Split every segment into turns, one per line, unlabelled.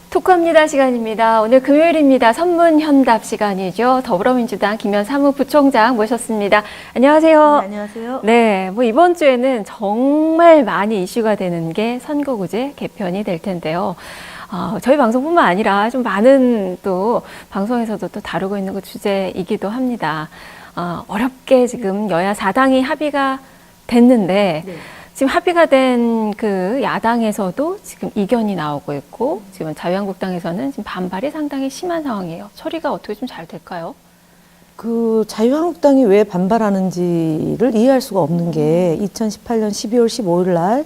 토크합니다 시간입니다. 오늘 금요일입니다. 선문현답 시간이죠. 더불어민주당 김현 사무부총장 모셨습니다. 안녕하세요.
네, 안녕하세요.
네, 이번 주에는 정말 많이 이슈가 되는 게 선거구제 개편이 될 텐데요. 저희 방송뿐만 아니라 좀 많은 또 방송에서도 또 다루고 있는 그 주제이기도 합니다. 어렵게 지금 여야 4당이 합의가 됐는데
네.
지금 합의가 된 그 야당에서도 지금 이견이 나오고 있고 지금 자유한국당에서는 지금 반발이 상당히 심한 상황이에요. 처리가 어떻게 좀 잘 될까요?
그 자유한국당이 왜 반발하는지를 이해할 수가 없는 게 2018년 12월 15일 날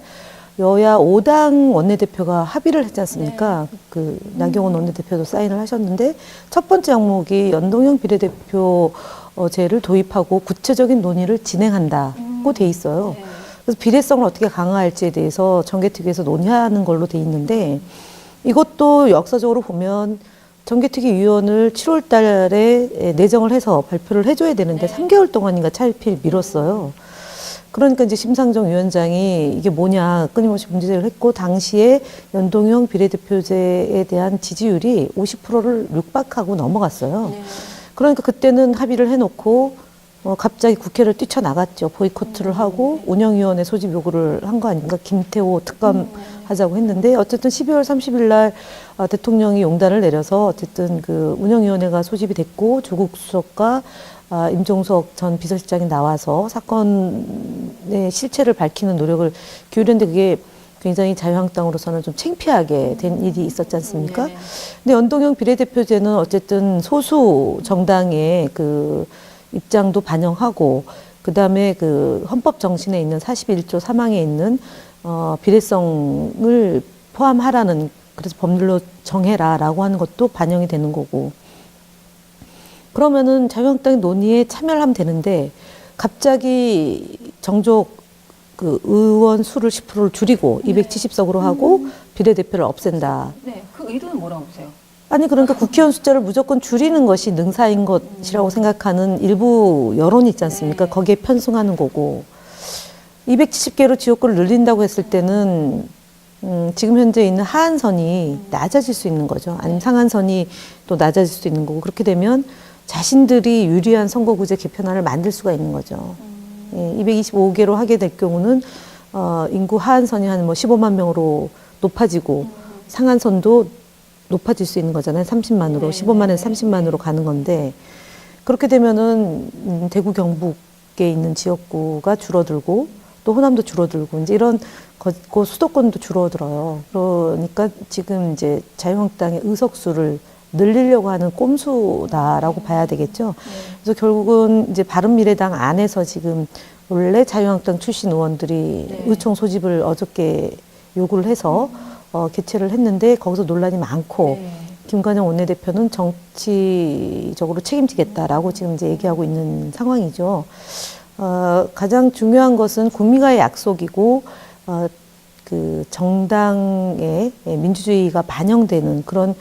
여야 5당 원내대표가 합의를 했지 않습니까?
네.
그 나경원 원내대표도 사인을 하셨는데 첫 번째 항목이 연동형 비례대표제를 도입하고 구체적인 논의를 진행한다고 돼 있어요.
네.
그래서 비례성을 어떻게 강화할지에 대해서 정개특위에서 논의하는 걸로 돼 있는데 이것도 역사적으로 보면 정개특위 위원을 7월 달에 내정을 해서 발표를 해줘야 되는데
네.
3개월 동안인가 차일피일 미뤘어요. 그러니까 이제 심상정 위원장이 이게 뭐냐 끊임없이 문제제기를 했고 당시에 연동형 비례대표제에 대한 지지율이 50%를 육박하고 넘어갔어요.
네.
그러니까 그때는 합의를 해놓고 갑자기 국회를 뛰쳐나갔죠. 보이콧을 하고 운영위원회 소집 요구를 한 거 아닌가. 김태호 특검 하자고 했는데 어쨌든 12월 30일 날 대통령이 용단을 내려서 어쨌든 그 운영위원회가 소집이 됐고 조국 수석과 임종석 전 비서실장이 나와서 사건의 실체를 밝히는 노력을 기울였는데 그게 굉장히 자유한국당으로서는 좀 창피하게 된 일이 있었지 않습니까?
네.
근데 연동형 비례대표제는 어쨌든 소수 정당의 그 입장도 반영하고 그다음에 그 헌법 정신에 있는 41조 3항에 있는 비례성을 포함하라는 그래서 법률로 정해라라고 하는 것도 반영이 되는 거고 그러면은 자유한국당이 논의에 참여를 하면 되는데 갑자기 정족 그 의원 수를 10%를 줄이고 270석으로 하고 비례대표를 없앤다.
네, 그 의도는 뭐라고 보세요?
아니 그러니까 국회의원 숫자를 무조건 줄이는 것이 능사인 것이라고 생각하는 일부 여론이 있지 않습니까?
네.
거기에 편승하는 거고 270개로 지역구를 늘린다고 했을 때는 지금 현재 있는 하한선이 낮아질 수 있는 거죠. 아니면 상한선이 또 낮아질 수 있는 거고 그렇게 되면 자신들이 유리한 선거구제 개편안을 만들 수가 있는 거죠. 225개로 하게 될 경우는 인구 하한선이 한 15만 명으로 높아지고 상한선도 높아질 수 있는 거잖아요. 30만으로,
네,
15만에서
네,
30만으로 가는 건데 그렇게 되면은 대구 경북에 있는 지역구가 줄어들고 또 호남도 줄어들고 이제 이런 거 수도권도 줄어들어요. 그러니까 지금 이제 자유한국당의 의석수를 늘리려고 하는 꼼수다라고 봐야 되겠죠. 그래서 결국은 이제 바른미래당 안에서 지금 원래 자유한국당 출신 의원들이 의총 소집을 어저께 요구를 해서 개최를 했는데 거기서 논란이 많고 김관영 원내대표는 정치적으로 책임지겠다라고 지금 이제 얘기하고 있는 상황이죠. 가장 중요한 것은 국민과의 약속이고 그 정당의 민주주의가 반영되는 그런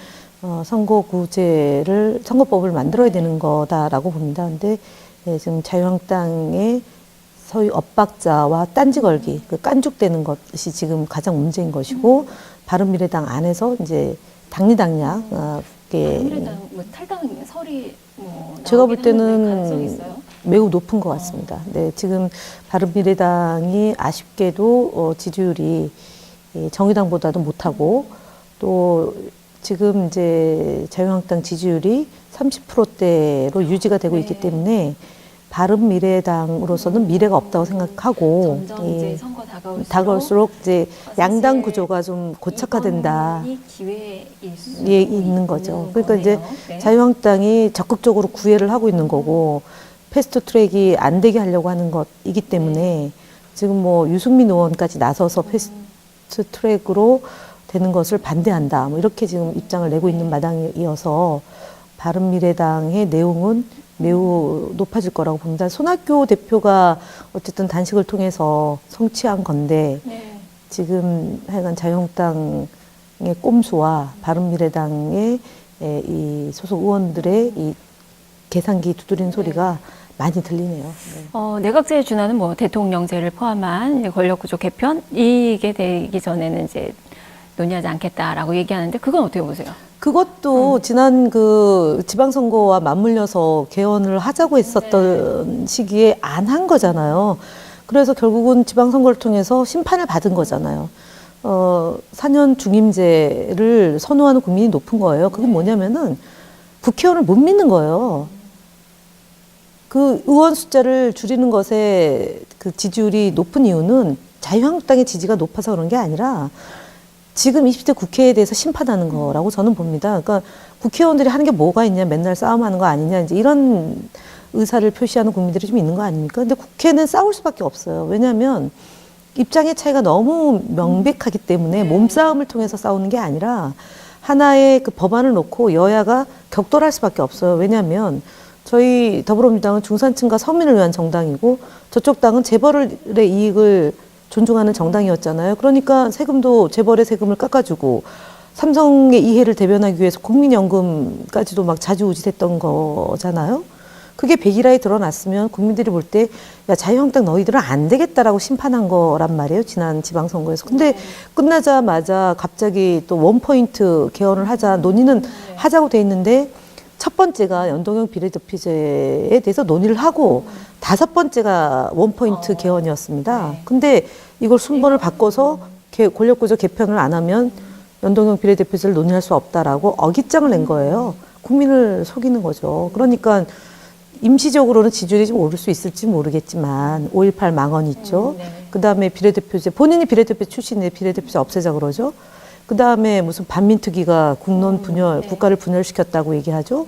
선거법을 만들어야 되는 거다라고 봅니다. 근데 지금 자유한국당의 소위 엇박자와 딴지 걸기, 그 깐죽대는 것이 지금 가장 문제인 것이고 바른미래당 안에서 이제 당리당략
바른미래당 탈당 설이
제가 볼 때는
가능성이 있어요?
매우 높은 것 같습니다. 네, 지금 바른미래당이 아쉽게도 지지율이 정의당보다도 못하고 또 지금 이제 자유한국당 지지율이 30%대로 유지가 되고 있기 때문에 바른미래당으로서는 미래가 없다고 생각하고
점점 이제 선거
다가올수록 이제 양당 구조가 좀 고착화된다.
기회일 수
있는 거죠. 그러니까 이제
네.
자유한국당이 적극적으로 구애를 하고 있는 거고 패스트 트랙이 안 되게 하려고 하는 것이기 때문에 지금 뭐 유승민 의원까지 나서서 패스트 트랙으로 되는 것을 반대한다. 뭐 이렇게 지금 입장을 내고 있는 마당이어서 바른미래당의 내용은 매우 높아질 거라고 봅니다. 손학규 대표가 어쨌든 단식을 통해서 성취한 건데 지금 하여간 자유한국당의 꼼수와 바른미래당의 이 소속 의원들의 이 계산기 두드리는 소리가 많이 들리네요. 네.
내각제의 준하는 뭐 대통령제를 포함한 이제 권력구조 개편 이게 되기 전에는 이제 논의하지 않겠다라고 얘기하는데 그건 어떻게 보세요?
그것도 지난 그 지방선거와 맞물려서 개헌을 하자고 했었던 시기에 안 한 거잖아요. 그래서 결국은 지방선거를 통해서 심판을 받은 거잖아요. 4년 중임제를 선호하는 국민이 높은 거예요. 그게 뭐냐면은 국회의원을 못 믿는 거예요. 그 의원 숫자를 줄이는 것에 그 지지율이 높은 이유는 자유한국당의 지지가 높아서 그런 게 아니라 지금 20대 국회에 대해서 심판하는 거라고 저는 봅니다. 그러니까 국회의원들이 하는 게 뭐가 있냐, 맨날 싸움하는 거 아니냐, 이제 이런 의사를 표시하는 국민들이 좀 있는 거 아닙니까? 근데 국회는 싸울 수밖에 없어요. 왜냐하면 입장의 차이가 너무 명백하기 때문에 몸싸움을 통해서 싸우는 게 아니라 하나의 그 법안을 놓고 여야가 격돌할 수밖에 없어요. 왜냐하면 저희 더불어민주당은 중산층과 서민을 위한 정당이고 저쪽 당은 재벌의 이익을 존중하는 정당이었잖아요. 그러니까 세금도 재벌의 세금을 깎아주고 삼성의 이해를 대변하기 위해서 국민연금까지도 막 자주우지됐던 거잖아요. 그게 백일화에 드러났으면 국민들이 볼 때 야, 자유한국당 너희들은 안 되겠다라고 심판한 거란 말이에요. 지난 지방선거에서. 근데 끝나자마자 갑자기 또 원포인트 개헌을 하자 논의는 하자고 돼 있는데 첫 번째가 연동형 비례대표제에 대해서 논의를 하고 다섯 번째가 원포인트 개헌이었습니다. 근데 이걸 순번을 바꿔서 권력구조 개편을 안 하면 연동형 비례대표제를 논의할 수 없다라고 어깃장을 낸 거예요. 국민을 속이는 거죠. 그러니까 임시적으로는 지지율이 좀 오를 수 있을지 모르겠지만 5.18 망언 있죠. 그다음에 비례대표제 본인이 비례대표 출신인데 비례대표제 없애자 그러죠. 그다음에 무슨 반민특위가 국론 분열 국가를 분열시켰다고 얘기하죠.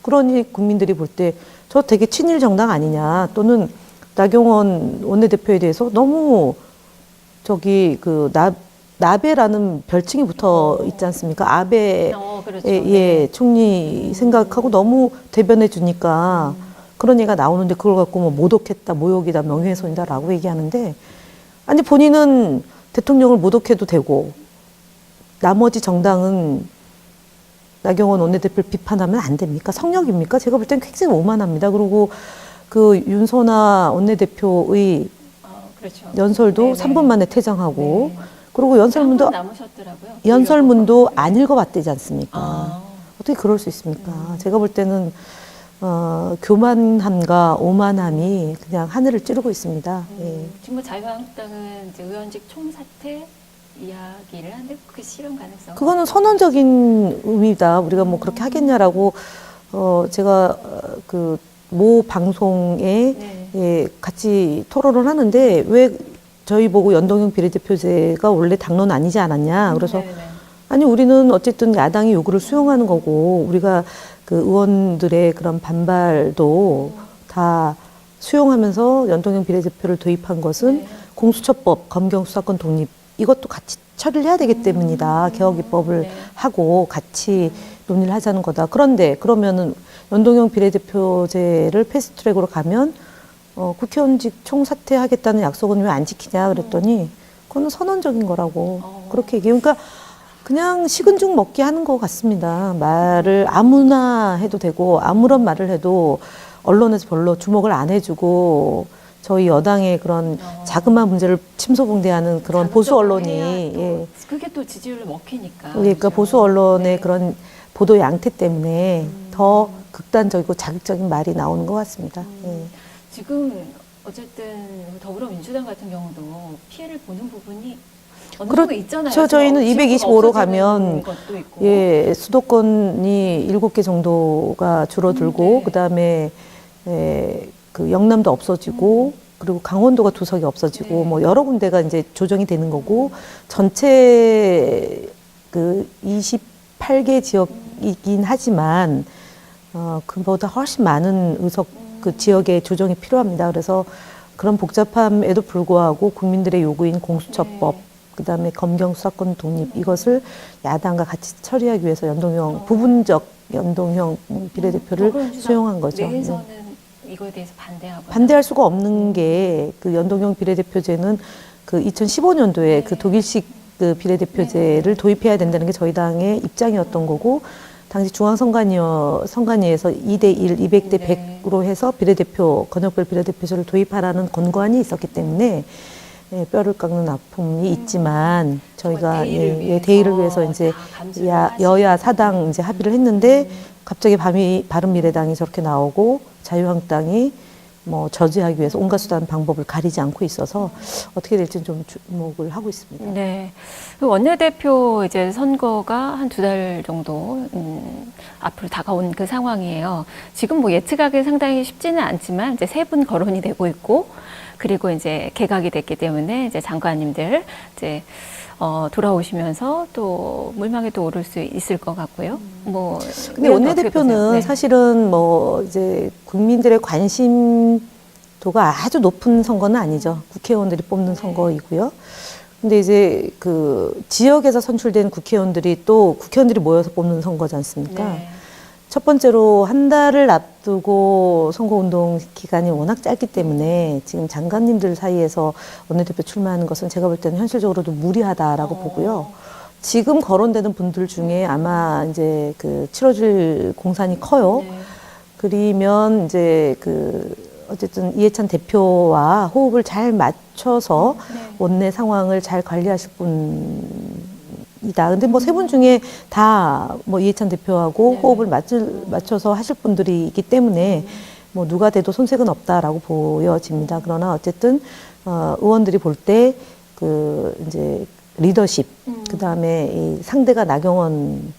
그러니 국민들이 볼 때 저 되게 친일 정당 아니냐 또는 나경원 원내대표에 대해서 너무 저기 그 나베라는 별칭이 붙어 있지 않습니까? 아베
그렇죠.
예, 총리 생각하고 너무 대변해 주니까 그런 얘기가 나오는데 그걸 갖고 뭐 모독했다, 모욕이다, 명예훼손이다라고 얘기하는데 아니 본인은 대통령을 모독해도 되고 나머지 정당은 나경원 원내대표를 비판하면 안 됩니까? 성역입니까? 제가 볼 땐 굉장히 오만합니다. 그리고 그 윤소나 원내대표의
그렇죠.
연설도
네네.
3분 만에 퇴장하고 그리고
한분 남으셨더라고요.
연설문도 안 읽어봤대지 않습니까?
아.
어떻게 그럴 수 있습니까? 제가 볼 때는 교만함과 오만함이 그냥 하늘을 찌르고 있습니다. 예.
지금 뭐 자유한국당은 이제 의원직 총사퇴 이야기를 하는데 그 실현 가능성.
그거는 선언적인 의미다. 우리가 뭐 그렇게 하겠냐라고 제가 그 모 방송에 예, 같이 토론을 하는데 왜 저희 보고 연동형 비례대표제가 원래 당론 아니지 않았냐. 그래서 아니 우리는 어쨌든 야당이 요구를 수용하는 거고 우리가 그 의원들의 그런 반발도 다 수용하면서 연동형 비례대표를 도입한 것은 공수처법, 검경수사권 독립 이것도 같이 처리를 해야 되기 때문이다. 개혁 입법을 하고 같이 논의를 하자는 거다. 그런데 그러면은 연동형 비례대표제를 패스트트랙으로 가면 국회의원직 총사퇴하겠다는 약속은 왜 안 지키냐 그랬더니 그거는 선언적인 거라고 그렇게 얘기해요. 그러니까 그냥 식은 죽 먹기 하는 것 같습니다. 말을 아무나 해도 되고 아무런 말을 해도 언론에서 별로 주목을 안 해주고 저희 여당의 그런 자그마한 문제를 침소봉대하는 그런 보수 언론이 예.
그게 또 지지율을 먹히니까.
그러니까
그렇죠?
보수 언론의 그런 보도 양태 때문에 더 극단적이고 자극적인 말이 나오는 것 같습니다. 예.
지금 어쨌든 더불어민주당 같은 경우도 피해를 보는 부분이 어느
그렇죠.
정도 있잖아요.
저희는
지역구가
225로
없어지는
가면
것도 있고.
예, 수도권이 7개 정도가 줄어들고 그다음에 그 영남도 없어지고 그리고 강원도가 2석이 없어지고 뭐 여러 군데가 이제 조정이 되는 거고 전체 그 28개 지역이긴 하지만 그보다 훨씬 많은 의석 그 지역의 조정이 필요합니다. 그래서 그런 복잡함에도 불구하고 국민들의 요구인 공수처법 그다음에 검경수사권 독립 이것을 야당과 같이 처리하기 위해서 연동형 부분적 연동형 비례대표를 수용한 거죠.
내에서는 이거에 대해서 반대하고
반대할 수가 없는 게 그 연동형 비례대표제는 그 2015년도에 그 독일식 그 비례대표제를 도입해야 된다는 게 저희 당의 입장이었던 거고 당시 중앙선관위에서 2대1, 200대
네.
100으로 해서 비례대표, 권역별 비례대표제를 도입하라는 권고안이 있었기 때문에 예, 뼈를 깎는 아픔이 있지만 저희가 대의를 위해서 이제 여야 사당 이제 합의를 했는데 갑자기 바른미래당이 저렇게 나오고 자유한국당이 뭐 저지하기 위해서 온갖 수단 방법을 가리지 않고 있어서 어떻게 될지는 좀 주목을 하고 있습니다.
네. 그 원내대표 이제 선거가 한 2달 정도 앞으로 다가온 그 상황이에요. 지금 뭐 예측하기 상당히 쉽지는 않지만 이제 3분 거론이 되고 있고 그리고 이제 개각이 됐기 때문에 이제 장관님들 이제 돌아오시면서 또 물망에 또 오를 수 있을 것 같고요. 뭐
근데
이런 거 어떻게 보세요?
원내대표는
네.
사실은 뭐 이제 국민들의 관심도가 아주 높은 선거는 아니죠. 국회의원들이 뽑는 선거이고요. 근데 이제 그 지역에서 선출된 국회의원들이 또 국회의원들이 모여서 뽑는 선거지 않습니까?
네.
첫 번째로 한 달을 앞두고 선거운동 기간이 워낙 짧기 때문에 지금 장관님들 사이에서 원내대표 출마하는 것은 제가 볼 때는 현실적으로도 무리하다라고 보고요. 지금 거론되는 분들 중에 아마 이제 그 치러질 공산이 커요.
네.
그러면 이제 그 어쨌든 이해찬 대표와 호흡을 잘 맞춰서 원내 상황을 잘 관리하실 분이다. 근데 뭐 3분 중에 다 뭐 이해찬 대표하고 호흡을 맞춰서 하실 분들이 있기 때문에 뭐 누가 돼도 손색은 없다라고 보여집니다. 그러나 어쨌든 의원들이 볼 때 그 이제 리더십, 그 다음에 이 상대가 나경원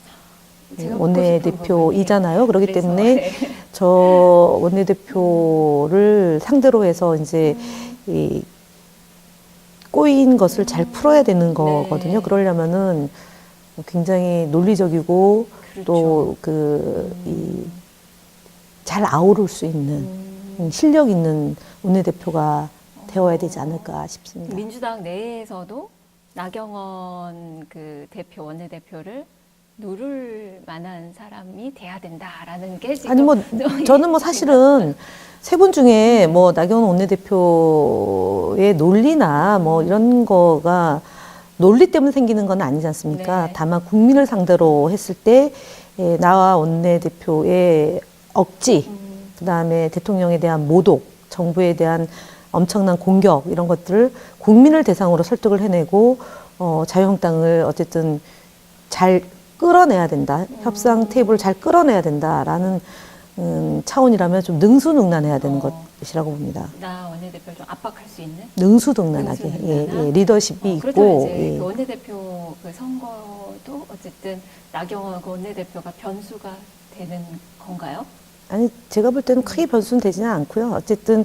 원내대표이잖아요. 그렇기
그래서,
때문에
네.
저 원내대표를 상대로 해서 이제 이 꼬인 것을 잘 풀어야 되는 거거든요.
네.
그러려면은 굉장히 논리적이고
그렇죠.
또 잘 아우를 수 있는 실력 있는 원내대표가 되어야 되지 않을까 싶습니다.
민주당 내에서도 나경원 그 대표 원내대표를 누를 만한 사람이 돼야 된다라는 게 지금
아니 뭐 저는 뭐 사실은 3분 중에 뭐 나경원 원내대표의 논리나 뭐 이런 거가 논리 때문에 생기는 건 아니지 않습니까?
네.
다만 국민을 상대로 했을 때 나와 원내대표의 억지, 그다음에 대통령에 대한 모독, 정부에 대한 엄청난 공격 이런 것들을 국민을 대상으로 설득을 해내고 자유한국당을 어쨌든 잘 끌어내야 된다. 협상 테이블을 잘 끌어내야 된다라는 차원이라면 좀 능수능란해야 되는 것이라고 봅니다.
나 원내대표를 좀 압박할 수 있는
능수능란하게
능수능란한?
리더십이
그렇다면
있고
이제 그 원내대표 그 선거도 어쨌든 나경원 그 원내대표가 변수가 되는 건가요?
아니 제가 볼 때는 크게 변수는 되지는 않고요. 어쨌든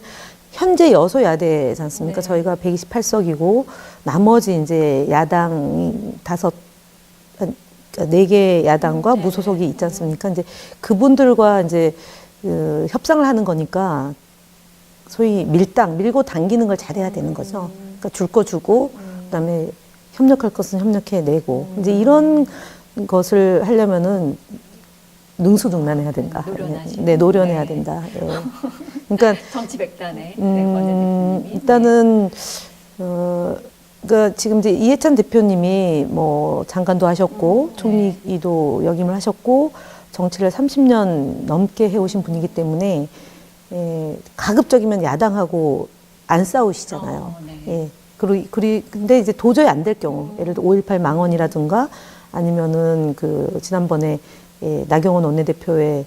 현재 여소야대지 않습니까?
네.
저희가 128석이고 나머지 이제 야당 4개 야당과
네.
무소속이 있지 않습니까? 이제 그분들과 이제 그 협상을 하는 거니까 소위 밀고 당기는 걸 잘해야 되는 거죠. 그러니까 줄 거 주고 그다음에 협력할 것은 협력해내고 이제 이런 것을 하려면은 능수능란해야 된다.
노련하시고.
네, 노련해야
네.
된다. 예. 그러니까
정치 백단의 원내대표님이
일단은 그러니까 지금 이제 이해찬 대표님이 뭐 장관도 하셨고 총리도 역임을 하셨고 정치를 30년 넘게 해오신 분이기 때문에 가급적이면 야당하고 안 싸우시잖아요.
네.
예. 근데 이제 도저히 안 될 경우, 예를 들어 5.18 망언이라든가 아니면은 그 지난번에 나경원 원내대표의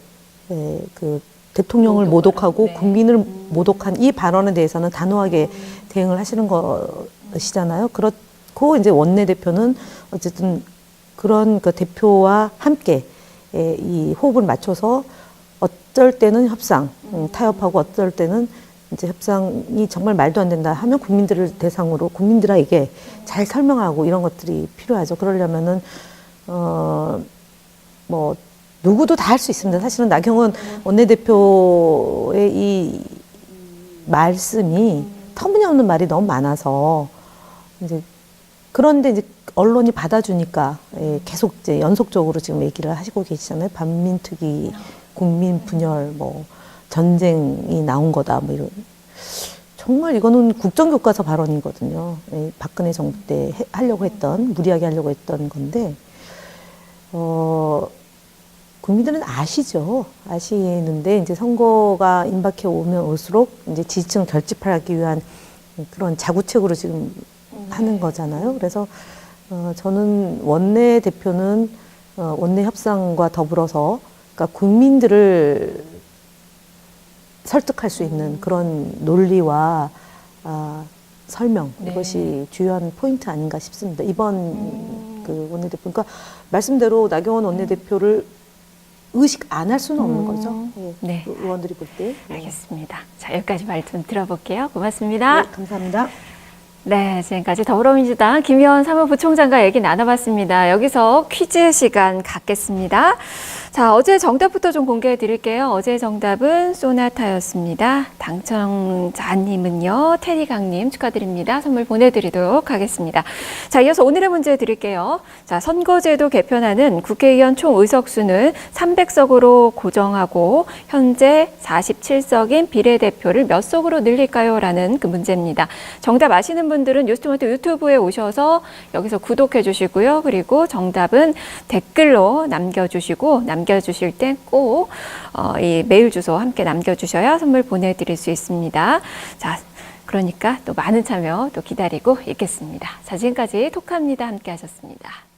그 대통령을 모독하고
네.
국민을 모독한 이 발언에 대해서는 단호하게 대응을 하시는 것이잖아요. 그렇고 이제 원내대표는 어쨌든 그런 그 대표와 함께 이 호흡을 맞춰서 어쩔 때는 협상, 타협하고 어쩔 때는 이제 협상이 정말 말도 안 된다 하면 국민들을 대상으로 국민들에게 잘 설명하고 이런 것들이 필요하죠. 그러려면은 뭐 누구도 다 할 수 있습니다. 사실은 나경원 원내대표의 이 말씀이 터무니없는 말이 너무 많아서 이제 그런데 이제 언론이 받아주니까 계속 이제 연속적으로 지금 얘기를 하시고 계시잖아요. 반민특위, 국민 분열, 뭐 전쟁이 나온 거다, 뭐 이런. 정말 이거는 국정교과서 발언이거든요. 박근혜 정부 때 무리하게 하려고 했던 건데, 국민들은 아시는데 이제 선거가 임박해 오면 올수록 이제 지지층을 결집하기 위한 그런 자구책으로 지금 하는 거잖아요. 그래서 저는 원내 대표는 원내 협상과 더불어서 그러니까 국민들을 설득할 수 있는 그런 논리와 설명
네.
이것이 주요한 포인트 아닌가 싶습니다. 이번 그 원내대표 그러니까 말씀대로 나경원 원내대표를 의식 안 할 수는 없는 거죠. 예,
네.
의원들이 볼 때. 네.
알겠습니다. 자, 여기까지 말씀 들어볼게요. 고맙습니다.
네, 감사합니다.
네, 지금까지 더불어민주당 김의원 사무부총장과 얘기 나눠봤습니다. 여기서 퀴즈 시간 갖겠습니다. 자, 어제 정답부터 좀 공개해 드릴게요. 어제 정답은 소나타였습니다. 당첨자님은요, 테리강님 축하드립니다. 선물 보내드리도록 하겠습니다. 자, 이어서 오늘의 문제 드릴게요. 자, 선거제도 개편안은 국회의원 총 의석수는 300석으로 고정하고 현재 47석인 비례대표를 몇 석으로 늘릴까요? 라는 그 문제입니다. 정답 아시는 분들은 뉴스토마토 유튜브에 오셔서 여기서 구독해 주시고요. 그리고 정답은 댓글로 남겨주시고 남겨주실 때 꼭 이 메일 주소 함께 남겨주셔야 선물 보내드릴 수 있습니다. 자, 그러니까 또 많은 참여 또 기다리고 있겠습니다. 자, 지금까지 톡합니다 함께 하셨습니다.